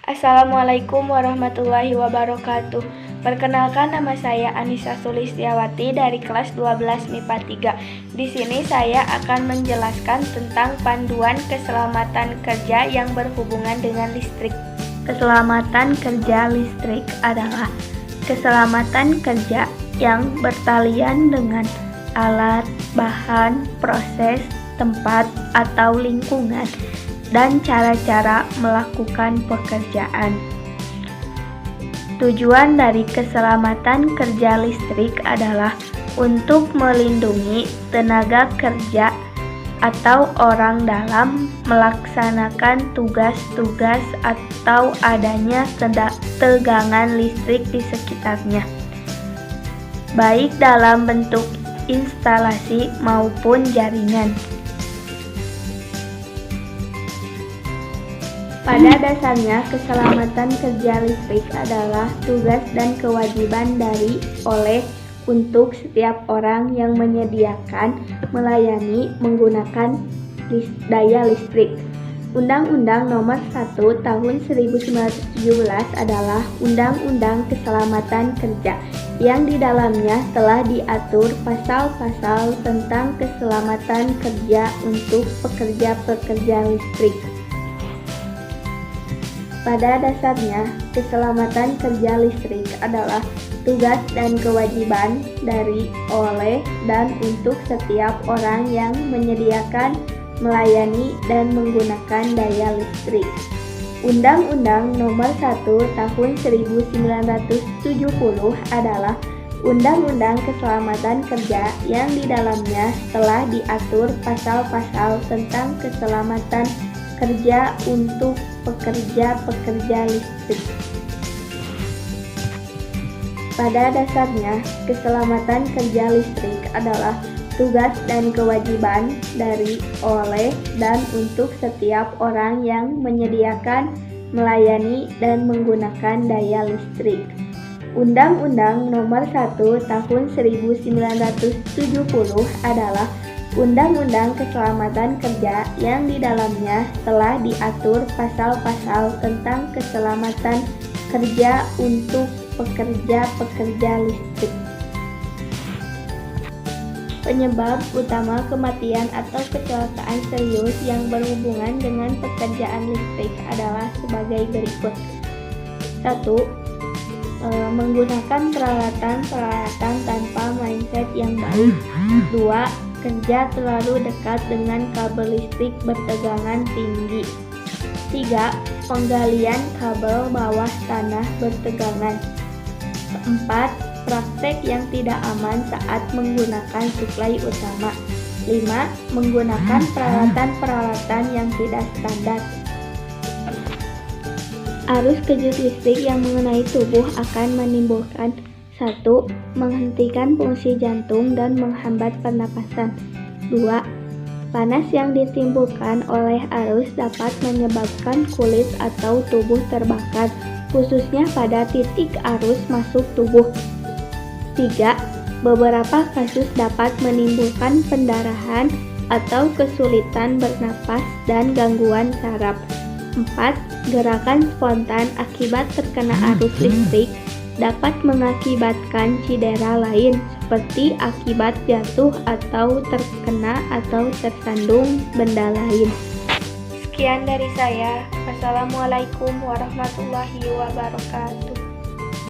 Assalamualaikum warahmatullahi wabarakatuh. Perkenalkan, nama saya Anissa Sulistiawati dari kelas 12 MIPA 3. Di sini saya akan menjelaskan tentang panduan keselamatan kerja yang berhubungan dengan listrik. Keselamatan kerja listrik adalah keselamatan kerja yang bertalian dengan alat, bahan, proses, tempat, atau lingkungan, dan cara-cara melakukan pekerjaan. Tujuan dari keselamatan kerja listrik adalah untuk melindungi tenaga kerja atau orang dalam melaksanakan tugas-tugas atau adanya tegangan listrik di sekitarnya, baik dalam bentuk instalasi maupun jaringan. Pada dasarnya, keselamatan kerja listrik adalah tugas dan kewajiban untuk setiap orang yang menyediakan, melayani, menggunakan daya listrik. Undang-Undang Nomor 1 Tahun 1917 adalah Undang-Undang Keselamatan Kerja, yang di dalamnya telah diatur pasal-pasal tentang keselamatan kerja untuk pekerja-pekerja listrik. Pada dasarnya, keselamatan kerja listrik adalah tugas dan kewajiban dan untuk setiap orang yang menyediakan, melayani, dan menggunakan daya listrik. Undang-Undang Nomor 1 Tahun 1970 adalah Undang-Undang Keselamatan Kerja, yang di dalamnya telah diatur pasal-pasal tentang keselamatan kerja untuk pekerja-pekerja listrik. Pada dasarnya, keselamatan kerja listrik adalah tugas dan kewajiban dan untuk setiap orang yang menyediakan, melayani, dan menggunakan daya listrik. Undang-Undang Nomor 1 Tahun 1970 adalah Undang-Undang Keselamatan Kerja, yang di dalamnya telah diatur pasal-pasal tentang keselamatan kerja untuk pekerja-pekerja listrik. Penyebab utama kematian atau kecelakaan serius yang berhubungan dengan pekerjaan listrik adalah sebagai berikut. 1. Menggunakan peralatan tanpa mindset yang baik. 2. Kerja terlalu dekat dengan kabel listrik bertegangan tinggi. 3. Penggalian kabel bawah tanah bertegangan. 4. Praktek yang tidak aman saat menggunakan suplai utama. 5. Menggunakan peralatan-peralatan yang tidak standar. Arus kejut listrik yang mengenai tubuh akan menimbulkan 1. Menghentikan fungsi jantung dan menghambat pernapasan. 2. Panas yang ditimbulkan oleh arus dapat menyebabkan kulit atau tubuh terbakar, khususnya pada titik arus masuk tubuh. 3. Beberapa kasus dapat menimbulkan pendarahan atau kesulitan bernapas dan gangguan saraf. 4. Gerakan spontan akibat terkena arus listrik dapat mengakibatkan cedera lain, seperti akibat jatuh atau terkena atau tersandung benda lain. Sekian dari saya. Wassalamualaikum warahmatullahi wabarakatuh.